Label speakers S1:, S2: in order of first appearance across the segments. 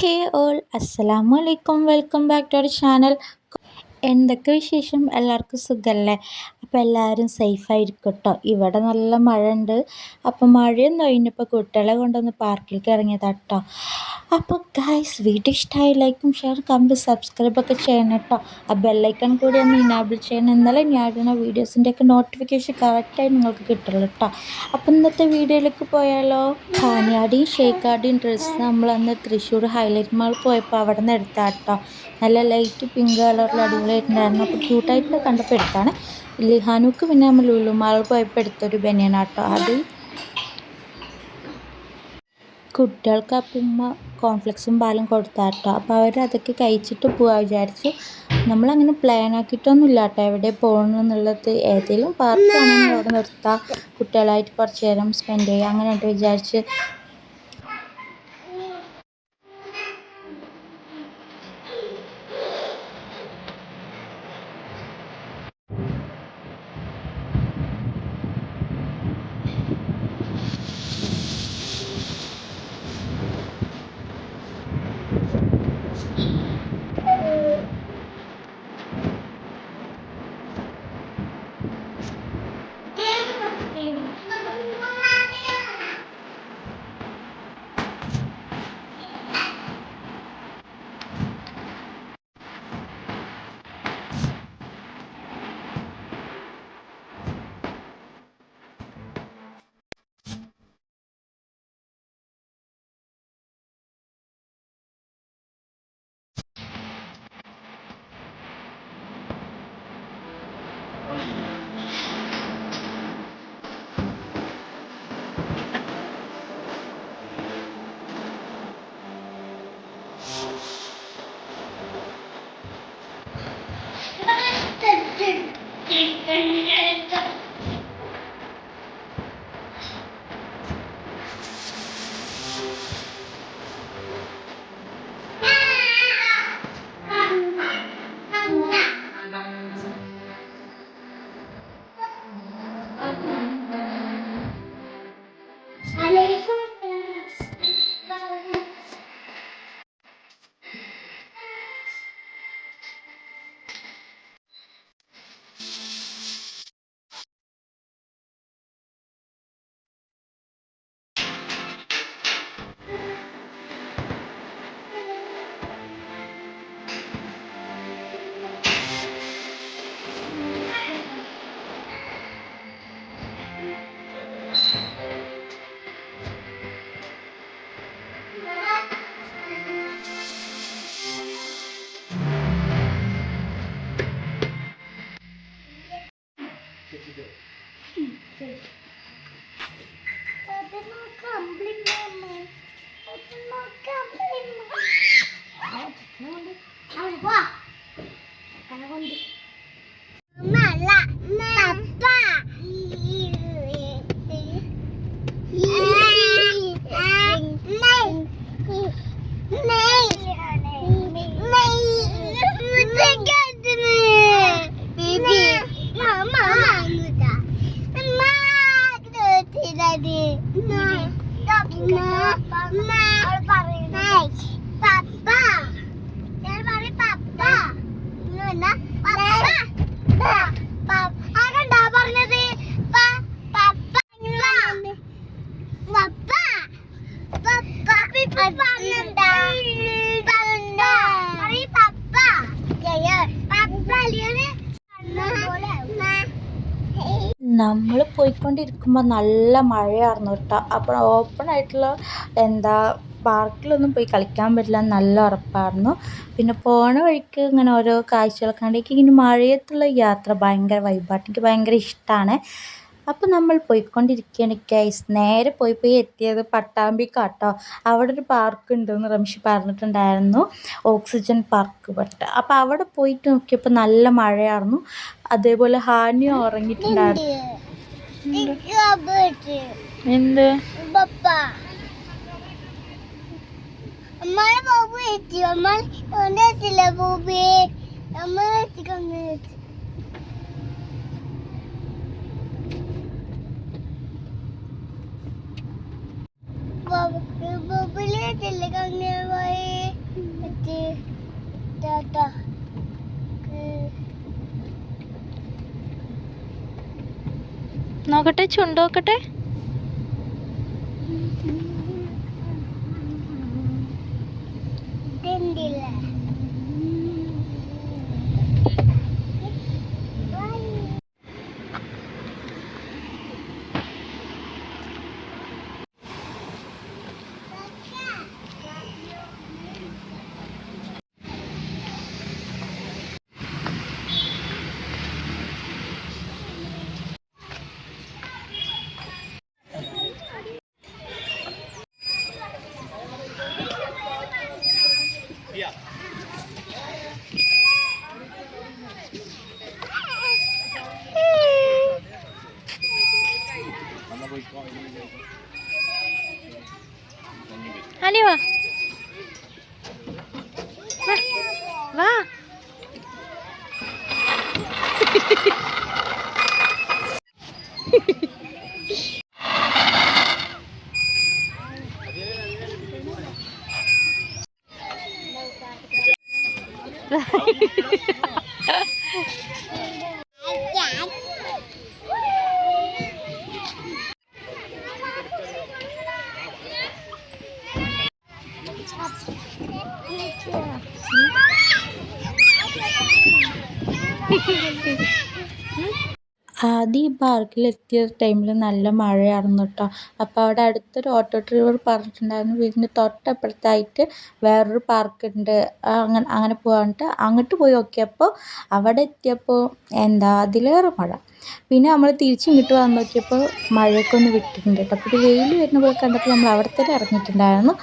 S1: ഹേ all അസ്സലാമു അലൈക്കും welcome back to our channel. എന്തൊക്കെ വിശേഷം? എല്ലാവർക്കും സുഖമല്ലേ? അപ്പോൾ എല്ലാവരും സേഫായിരിക്കും കേട്ടോ. ഇവിടെ നല്ല മഴ ഉണ്ട്. അപ്പോൾ മഴയൊന്നും കഴിഞ്ഞപ്പോൾ കുട്ടികളെ കൊണ്ടൊന്ന് പാർക്കിലേക്ക് ഇറങ്ങിയതാണ് കേട്ടോ. അപ്പോൾ ഗൈസ്, വീഡിയോ ഇഷ്ടമായി ലൈക്കും ഷെയർ കമൻറ്റ് സബ്സ്ക്രൈബൊക്കെ ചെയ്യണം കേട്ടോ. ആ ബെല്ലൈക്കൺ കൂടി ഒന്ന് ഇനാബിൾ ചെയ്യണം. എന്നാലും ഞാൻ ഇടുന്ന വീഡിയോസിൻ്റെയൊക്കെ നോട്ടിഫിക്കേഷൻ കറക്റ്റായി നിങ്ങൾക്ക് കിട്ടുള്ളൂ കേട്ടോ. അപ്പോൾ ഇന്നത്തെ വീഡിയോയിലേക്ക് പോയാലോ? കാനിയാടിയും ഷേക്കാടിയും ഡ്രസ്സ് നമ്മളന്ന് തൃശ്ശൂർ ഹൈലൈറ്റ് മാൾ പോയപ്പോൾ അവിടെ നിന്ന് എടുത്താൽ കേട്ടോ. നല്ല ലൈറ്റ് പിങ്ക് കളറിൽ അടിപൊളിയായിട്ടുണ്ടായിരുന്നു. അപ്പോൾ ക്യൂട്ടായിട്ട് കണ്ടപ്പോൾ എടുത്താണ്. ലിഹാനുക്ക് പിന്നെ നമ്മൾ ലുലു മാൾ പോയപ്പോൾ എടുത്തൊരു ബനിയനാട്ടോ. അത് കുട്ടികൾക്ക് അപ്പം കോൺഫ്ലെക്സും പാലും കൊടുത്താട്ടോ. അപ്പോൾ അവരതൊക്കെ കഴിച്ചിട്ട് പോകാൻ വിചാരിച്ചു. നമ്മളങ്ങനെ പ്ലാൻ ആക്കിയിട്ടൊന്നും ഇല്ല കേട്ടോ എവിടെ പോകണം എന്നുള്ളത്. ഏതെങ്കിലും പാർക്കാണെങ്കിൽ അവിടെ നിർത്താം, കുട്ടികളായിട്ട് കുറച്ച് നേരം സ്പെൻഡ് ചെയ്യുക, അങ്ങനെയായിട്ട് വിചാരിച്ച്. നമ്മൾ പോയിക്കൊണ്ടിരിക്കുമ്പോൾ നല്ല മഴയായിരുന്നു കേട്ടോ. അപ്പോൾ ഓപ്പൺ ആയിട്ടുള്ള പാർക്കിലൊന്നും പോയി കളിക്കാൻ പറ്റില്ല, നല്ല ഉറപ്പായിരുന്നു. പിന്നെ പോണ വഴിക്ക് ഇങ്ങനെ ഓരോ കാഴ്ചകളൊക്കെ കണ്ടെങ്കിൽ ഇങ്ങനെ മഴയത്തുള്ള യാത്ര ഭയങ്കര വൈബായിട്ട് എനിക്ക് ഭയങ്കര ഇഷ്ടമാണ്. അപ്പോൾ നമ്മൾ പോയിക്കൊണ്ടിരിക്കുകയാണ് ഗൈസ്. നേരെ പോയി എത്തിയത് പട്ടാമ്പിക്കാട്ടോ. അവിടെ ഒരു പാർക്ക് ഉണ്ടെന്ന് റംഷി പറഞ്ഞിട്ടുണ്ടായിരുന്നു, ഓക്സിജൻ പാർക്ക് പട്ട. അപ്പോൾ അവിടെ പോയിട്ട് നോക്കിയപ്പോൾ നല്ല മഴയായിരുന്നു. അതേപോലെ ഹാനിയും ഉറങ്ങിയിട്ടുണ്ടായിരുന്നു. എന്ത്
S2: Bobble, bobble, little
S1: നോക്കട്ടെ, ചുണ്ട് നോക്കട്ടെ. അനി വാ വാ. ആദ്യം ഈ പാർക്കിലെത്തിയ ടൈമിൽ നല്ല മഴയായിരുന്നു കേട്ടോ. അപ്പോൾ അവിടെ അടുത്തൊരു ഓട്ടോ ഡ്രൈവർ പറഞ്ഞിട്ടുണ്ടായിരുന്നു വീടിൻ്റെ തൊട്ടപ്പുറത്തായിട്ട് വേറൊരു പാർക്കുണ്ട്, അങ്ങനെ പോകാനിട്ട് അങ്ങോട്ട് പോയി നോക്കിയപ്പോൾ അവിടെ എത്തിയപ്പോൾ അതിലേറെ മഴ. പിന്നെ നമ്മൾ തിരിച്ചിങ്ങോട്ട് വന്ന് നോക്കിയപ്പോൾ മഴയൊക്കെ ഒന്ന് വിട്ടിട്ടുണ്ട് കേട്ടോ. അപ്പോൾ ഒരു വെയിൽ വരുന്ന പോലെ കണ്ടപ്പോൾ നമ്മൾ അവിടെ തന്നെ ഇറങ്ങിയിട്ടുണ്ടായിരുന്നു.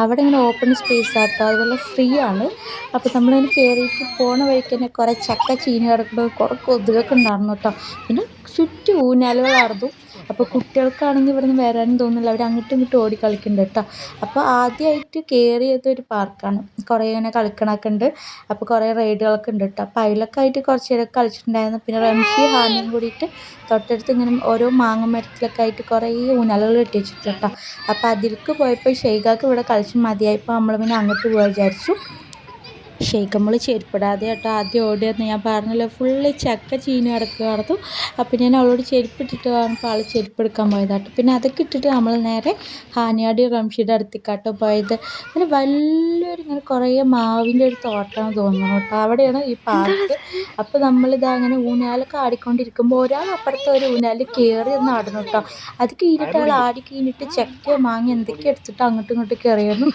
S1: അവിടെ ഇങ്ങനെ ഓപ്പൺ സ്പേസ് ആട്ടോ, അതുപോലെ ഫ്രീ ആണ്. അപ്പോൾ നമ്മളിങ്ങനെ കയറിയിട്ട് പോണ വഴിക്ക് തന്നെ കുറേ ചക്ക ചീനി കിടക്കുന്നത്, കുറേ കൊതുകൊക്കെ ഉണ്ടായിരുന്നു കേട്ടോ. പിന്നെ ചുറ്റും ഊഞ്ഞാലുകളായിരുന്നു. അപ്പോൾ കുട്ടികൾക്കാണെങ്കിൽ ഇവിടെ നിന്ന് വരാനും തോന്നുന്നില്ല, അവർ അങ്ങോട്ടും ഇങ്ങോട്ടും ഓടി കളിക്കുന്നുണ്ട് കേട്ടോ. അപ്പോൾ ആദ്യമായിട്ട് കയറിയത് ഒരു പാർക്കാണ്, കുറേ ഇങ്ങനെ കളിക്കണമൊക്കെ ഉണ്ട്. അപ്പോൾ കുറേ റൈഡുകളൊക്കെ ഉണ്ട് കേട്ടോ. അപ്പോൾ അതിലൊക്കെ ആയിട്ട് കുറച്ച് നേരമൊക്കെ കളിച്ചിട്ടുണ്ടായിരുന്നു. പിന്നെ റംഷി ഹാനിയും കൂടിയിട്ട് തൊട്ടടുത്ത് ഇങ്ങനെ ഓരോ മാങ്ങ മരത്തിലൊക്കെ ആയിട്ട് കുറേ ഊഞ്ഞാലുകൾ കെട്ടി വെച്ചിട്ട് കേട്ടോ. അപ്പോൾ അതിലേക്ക് പോയപ്പോൾ ഷെയ്ഖാക്ക് ഇവിടെ കളിച്ച് മതിയായപ്പോൾ നമ്മൾ പിന്നെ അങ്ങോട്ട് പോകാൻ വിചാരിച്ചു. ഷെയ്ഖമ്മൾ ചെരുപ്പിടാതെ കേട്ടോ ആദ്യം ഓടിയെന്ന് ഞാൻ പറഞ്ഞല്ലോ, ഫുള്ള് ചക്ക ചീനി കിടക്കുകയായിരുന്നു. അപ്പോൾ ഞാൻ അവളോട് ചെരുപ്പിട്ടിട്ട് പറഞ്ഞപ്പോൾ ആൾ ചെരുപ്പെടുക്കാൻ പോയതാട്ടോ. പിന്നെ അതൊക്കെ ഇട്ടിട്ട് നമ്മൾ നേരെ ഹാനിയാടി റംഷിയുടെ അടുത്തേക്കാട്ടോ പോയത്. അങ്ങനെ വലിയൊരു ഇങ്ങനെ കുറേ മാവിൻ്റെ ഒരു തോട്ടമാണ് തോന്നുന്നു കേട്ടോ, അവിടെയാണ് ഈ പാർക്ക്. അപ്പോൾ നമ്മളിതാ അങ്ങനെ ഊഞ്ഞാലൊക്കെ ആടിക്കൊണ്ടിരിക്കുമ്പോൾ ഒരാൾ അപ്പുറത്തെ ഒരു ഊഞ്ഞാലിൽ കയറി ഒന്ന് ആടുന്നു കേട്ടോ. അത് കഴിഞ്ഞിട്ട് ആൾ ആടി കഴിഞ്ഞിട്ട് ചക്ക മാങ്ങി എന്തൊക്കെ എടുത്തിട്ട് അങ്ങോട്ടും ഇങ്ങോട്ടും കയറിയായിരുന്നു.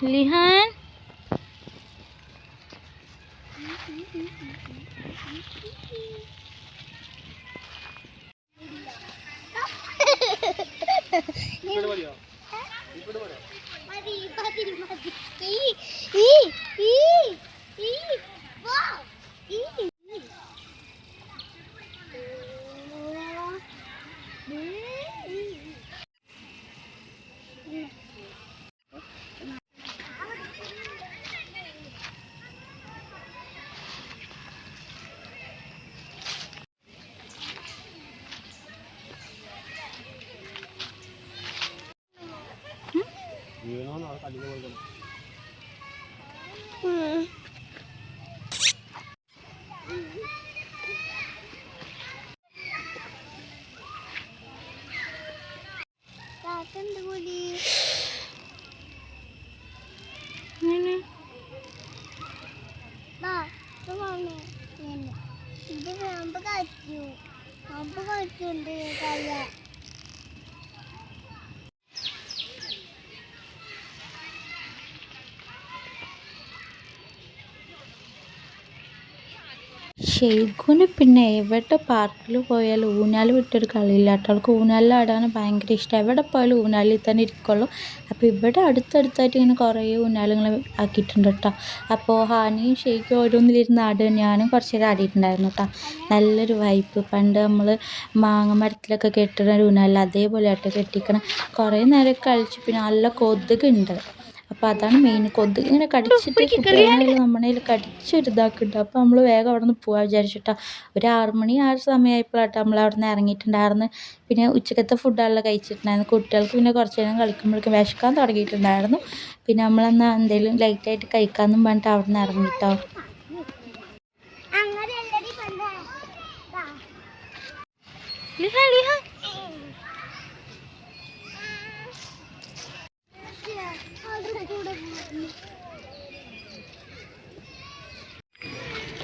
S1: Lihan ഷെയ്ഖുന് പിന്നെ എവിടെ പാർക്കിൽ പോയാലും ഊഞ്ഞാൽ വിട്ടൊരു കളിയില്ല കേട്ടോ. അവൾക്ക് ഊഞ്ഞാലിലാടാൻ ഭയങ്കര ഇഷ്ടമാണ്. എവിടെ പോയാലും ഊഞ്ഞാലിൽ തന്നെ ഇരിക്കുള്ളൂ. അപ്പോൾ ഇവിടെ അടുത്തടുത്തായിട്ട് ഇങ്ങനെ കുറേ ഊഞ്ഞാലുകൾ ആക്കിയിട്ടുണ്ട് കേട്ടോ. അപ്പോൾ ഹാനിയും ഷെയ്ഖും ഓരോന്നിലിരുന്ന് ആടുക, ഞാനും കുറച്ച് നേരം ആടിയിട്ടുണ്ടായിരുന്നു കേട്ടോ. നല്ലൊരു വൈബ്. പണ്ട് നമ്മൾ മാങ്ങ മരത്തിലൊക്കെ കെട്ടുന്ന ഒരു ഊഞ്ഞാലിൽ അതേപോലെ ആട്ടോ കെട്ടിക്കണം. കുറേ നേരം കളിച്ച് പിന്നെ നല്ല കൊതുകുണ്ട്. അപ്പോൾ അതാണ് മെയിൻ. കൊതുക് ഇങ്ങനെ കടിച്ചിട്ട് കുട്ടികളായാലും നമ്മുടെ കയ്യിൽ കടിച്ചൊരു ഇതാക്കുന്നുണ്ട്. അപ്പോൾ നമ്മൾ വേഗം അവിടെ നിന്ന് പോകാൻ വിചാരിച്ചിട്ടാണ്. ഒരു 6 മണി ആ ഒരു സമയമായപ്പോഴാട്ടോ നമ്മൾ അവിടെ നിന്ന് ഇറങ്ങിയിട്ടുണ്ടായിരുന്നു. പിന്നെ ഉച്ചക്കത്തെ ഫുഡെല്ലാം കഴിച്ചിട്ടുണ്ടായിരുന്നു. കുട്ടികൾക്ക് പിന്നെ കുറച്ച് നേരം കളിക്കുമ്പോഴേക്കും വിശക്കാൻ തുടങ്ങിയിട്ടുണ്ടായിരുന്നു. പിന്നെ നമ്മളെന്നാൽ എന്തെങ്കിലും ലൈറ്റായിട്ട് കഴിക്കാമെന്നും പറഞ്ഞിട്ട് അവിടെ നിന്ന് ഇറങ്ങിട്ടോ.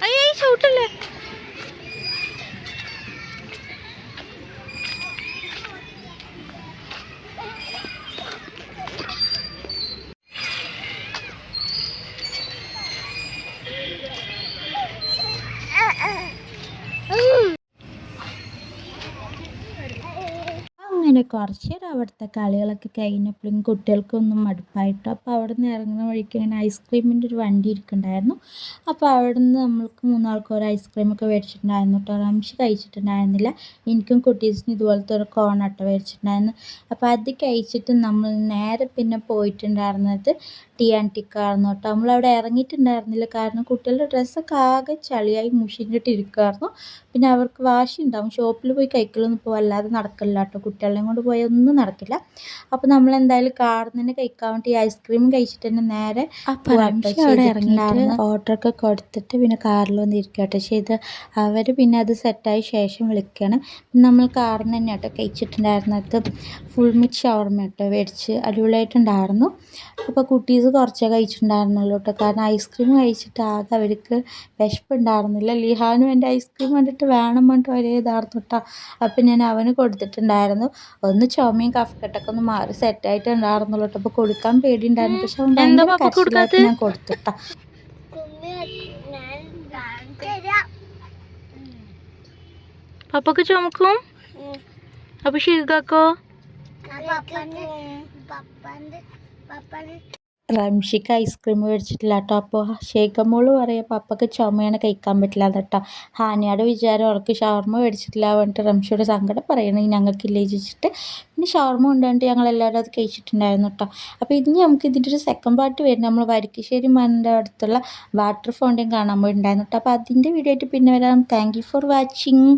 S1: അയ്യോ ചവിട്ടല്ലേ. അങ്ങനെ കുറച്ച് നേരം അവിടുത്തെ കളികളൊക്കെ കഴിഞ്ഞപ്പോഴും കുട്ടികൾക്കൊന്നും മടുപ്പായിട്ടോ. അപ്പോൾ അവിടെ നിന്ന് ഇറങ്ങുന്ന വഴിക്ക് ഇങ്ങനെ ഐസ്ക്രീമിൻ്റെ ഒരു വണ്ടി ഇരിക്കുന്നുണ്ടായിരുന്നു. അപ്പോൾ അവിടെ നിന്ന് നമ്മൾക്ക് 3 ആൾക്കും ഒരു ഐസ്ക്രീമൊക്കെ മേടിച്ചിട്ടുണ്ടായിരുന്നു കേട്ടോ. റംഷി കഴിച്ചിട്ടുണ്ടായിരുന്നില്ല. എനിക്കും കുട്ടീസിന് ഇതുപോലത്തെ ഒരു കോണാട്ടോ മേടിച്ചിട്ടുണ്ടായിരുന്നു. അപ്പോൾ അത് കഴിച്ചിട്ട് നമ്മൾ നേരെ പിന്നെ പോയിട്ടുണ്ടായിരുന്നത് ടിക്കായിരുന്നു കേട്ടോ. നമ്മളവിടെ ഇറങ്ങിയിട്ടുണ്ടായിരുന്നില്ല, കാരണം കുട്ടികളുടെ ഡ്രസ്സൊക്കെ ആകെ ചളിയായി മുഷിഞ്ഞിട്ട് ഇരിക്കുമായിരുന്നു. പിന്നെ അവർക്ക് വാശി ഉണ്ടാവും. ഷോപ്പിൽ പോയി കഴിക്കലൊന്നും ഇപ്പോൾ വല്ലാതെ നടക്കില്ല കേട്ടോ. കുട്ടികളെയും കൊണ്ട് പോയാൽ ഒന്നും നടക്കില്ല. അപ്പോൾ നമ്മൾ എന്തായാലും കാറിൽ നിന്ന് കഴിക്കാൻ വേണ്ടി ഐസ്ക്രീം കഴിച്ചിട്ട് തന്നെ നേരെ അവിടെ ഇറങ്ങിയിട്ട് ഓർഡറൊക്കെ കൊടുത്തിട്ട് പിന്നെ കാറിൽ വന്ന് ഇരിക്കട്ടെ ചെയ്ത്. അവർ പിന്നെ അത് സെറ്റായ ശേഷം വിളിക്കുകയാണ്. നമ്മൾ കാറിൽ നിന്ന് തന്നെ കേട്ടോ കഴിച്ചിട്ടുണ്ടായിരുന്നത്. ഫുൾ മിറ്റ് ഷവർമ കേട്ടോ മേടിച്ച്, അടിപൊളിയായിട്ടുണ്ടായിരുന്നു. അപ്പോൾ കുട്ടീസ് കുറച്ചേ കഴിച്ചിട്ടുണ്ടായിരുന്നുള്ളൂ കേട്ടോ, കാരണം ഐസ്ക്രീം കഴിച്ചിട്ട് ആകെ അവർക്ക് വിശപ്പുണ്ടായിരുന്നില്ല. ലിഹാനും എൻ്റെ ഐസ്ക്രീം കണ്ടിട്ട് വേണം പറഞ്ഞിട്ട് ഒരേ ഇതായിരുന്നു കേട്ടോ. അപ്പം ഞാൻ അവന് കൊടുത്തിട്ടുണ്ടായിരുന്നു. ഒന്ന് ചുമയും കഫക്കെട്ടൊക്കെ ഒന്ന് മാറി സെറ്റായിട്ടുണ്ടായിരുന്നുള്ളൂ കേട്ടോ. അപ്പോൾ കൊടുക്കാൻ പേടിയുണ്ടായിരുന്നു, പക്ഷെ അവൻ ഭയങ്കര കരച്ചിലായിട്ട് ഞാൻ കൊടുത്തിട്ടാ. പപ്പക്ക് ചുമക്കും. അപ്പൊ ഷീൽക്കാക്കോ? റംഷിക്ക് ഐസ്ക്രീം മേടിച്ചിട്ടില്ല കേട്ടോ. അപ്പോൾ ഷേഖമോള് പറയാം പപ്പക്ക് ചുമയാണ് കഴിക്കാൻ പറ്റില്ല കേട്ടോ. ഹാനിയുടെ വിചാരം അവൾക്ക് ഷവർമ മേടിച്ചിട്ടില്ല പറഞ്ഞിട്ട് റംഷിയോട് സങ്കടം പറയണേ ഞങ്ങൾക്കില്ലേ ചോദിച്ചിട്ട്. പിന്നെ ഷവർമ കൊണ്ടുവന്നിട്ട് ഞങ്ങളെല്ലാവരും അത് കഴിച്ചിട്ടുണ്ടായിരുന്നു കേട്ടോ. അപ്പോൾ ഇനി നമുക്ക് ഇതിൻ്റെ ഒരു സെക്കൻഡ് പാർട്ട് വരും. നമ്മൾ വരിക്കശ്ശേരി മണ്ണിൻ്റെ അടുത്തുള്ള വാട്ടർ ഫൗണ്ടൈൻ കാണാൻ പോയിട്ടുണ്ടായിരുന്നു കേട്ടോ. അപ്പോൾ അതിൻ്റെ വീഡിയോ ആയിട്ട് പിന്നെ വരാം. Thank you for watching.